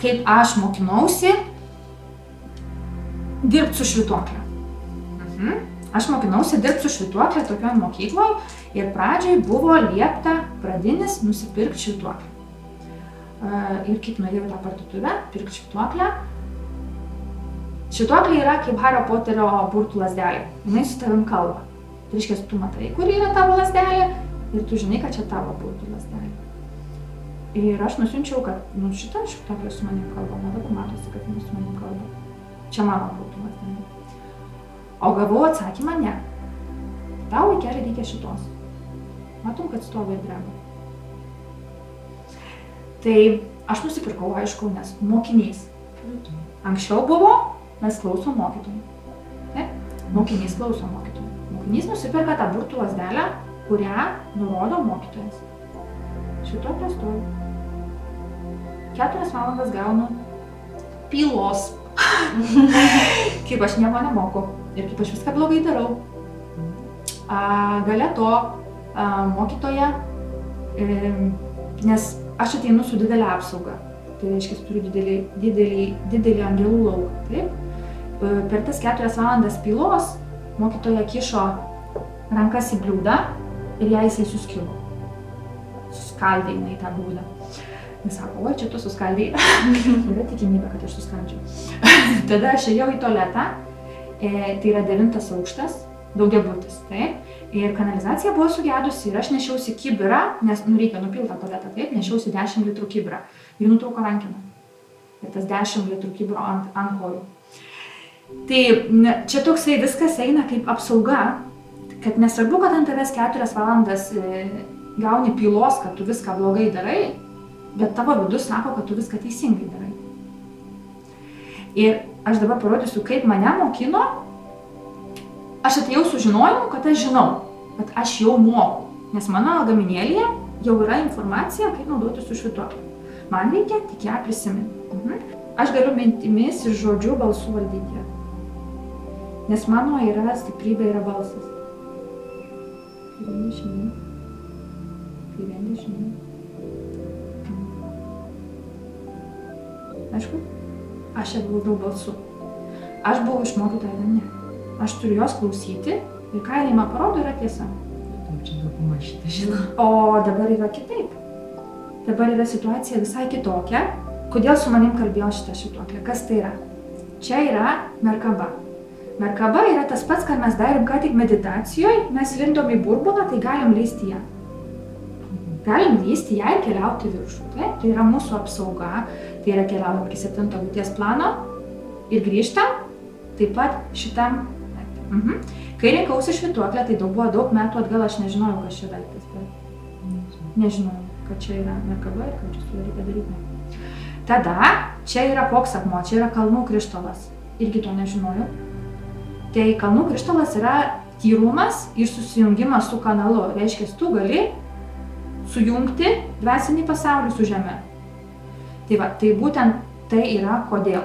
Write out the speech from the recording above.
kaip aš mokinausi dirbti su švytuokle. Aš mokinausi dirbti su švytuokle tokioje mokykloje ir pradžioj buvo liepta pradinis nusipirkti švytuoklę. Ir kaip nuėjau į tą parduotuvę, pirkti švytuoklę. Švytuoklė yra kaip Hario Poterio burtų lazdelė. Jinai su tavim kalba. Tai reiškia, tu matai, kur yra tavo lazdelė ir tu žinai, kad čia tavo burtų lazdelė. Ir aš nusiunčiau, kad šita švytuoklė su manim kalba, na dabar matosi, kad jinai su manim kalba. Čia mano burtų lazdelė. O gavau atsakymą ne. Tau vaikeli reikia šitos. Matom, kad stovi ir dreba. Tai aš nusipirkau, aišku, nes mokinys. Anksčiau buvo, mes klausom mokytojų. Ne? Mokinys klauso mokytojų. Mokinys nusipirka tą burtų lazdelę, kurią nurodo mokytojas. Švytuoklė stovi. 4 valandas gaunu pylos. Kaip aš nieko nemoku ir kaip aš viską blogai darau. Gale to mokytoja, nes aš ateinu su didelė apsauga. Tai reiškia, turiu didelį angelų lauką. Taip? Per tas 4 valandas pylos mokytoja kišo rankas į bliūdą ir ją jisai suskilo. Suskaldė jinai tą bliūdą. Jis sako, oi, čia tu suskaldėjai. Yra tikimybė, kad aš suskaldžiau. Tada aš ėjau į tualetą, tai yra 9 aukštas, daugiabutis. Taip? Ir kanalizacija buvo sugedusi ir aš nešiausi kibirą, nes reikia nupilti tą tualetą, taip, nešiausi 10 litrų kibirą. Ir nutrūko rankeną. Ir tas 10 litrų kibiro ant kojų. Tai čia toksai viskas eina kaip apsauga, kad nesvarbu, kad ant tavęs 4 valandas gauni pylos, kad tu viską blogai darai, bet tavo vidus sako, kad tu viską teisingai darai. Ir aš dabar parodysiu, kaip mane mokino. Aš atėjau su žinojimu, kad aš žinau, kad aš jau moku, nes mano lagaminėlyje jau yra informacija, kaip naudoti su švytuokle. Man reikia tik ją prisiminti. Aš galiu mintimis ir žodžiu balsu valdyti ją. Nes mano yra stiprybė, yra balsas. Kairė dešinė. Aišku, aš ją valdau balsu. Aš buvau išmokyta ir ne. Aš turiu jos klausyti ir ką jinai man parodo yra tiesa. Taip, čia dauguma šitą žino. O dabar yra kitaip. Dabar yra situacija visai kitokia. Kodėl su manim kalbėjo šitą švytuoklę? Kas tai yra? Čia yra Merkaba. Merkaba yra tas pats, ką mes darėm ką tik meditacijoje. Mes lindom į burbulą, tai galim leisti ją. Galim leisti ją ir keliauti viršų. Tai yra mūsų apsauga. Tai yra keliaujam iki 7 būties plano ir grįžtam. Taip pat šitam. Kai rinkausi švytuoklę, tai buvo daug metų atgal, aš nežinojau, kas čia daiktas, bet nežinojau, kad čia yra Merkaba ir kad čia su reikia daryti. Tada čia yra koks akmuo, čia yra kalnų krištolas. Irgi to nežinojau. Tai kalnų krištolas yra tyrumas ir susijungimas su kanalu. Reiškia, tu gali sujungti dvasinį pasaulį su žeme. Tai va, tai būtent tai yra kodėl.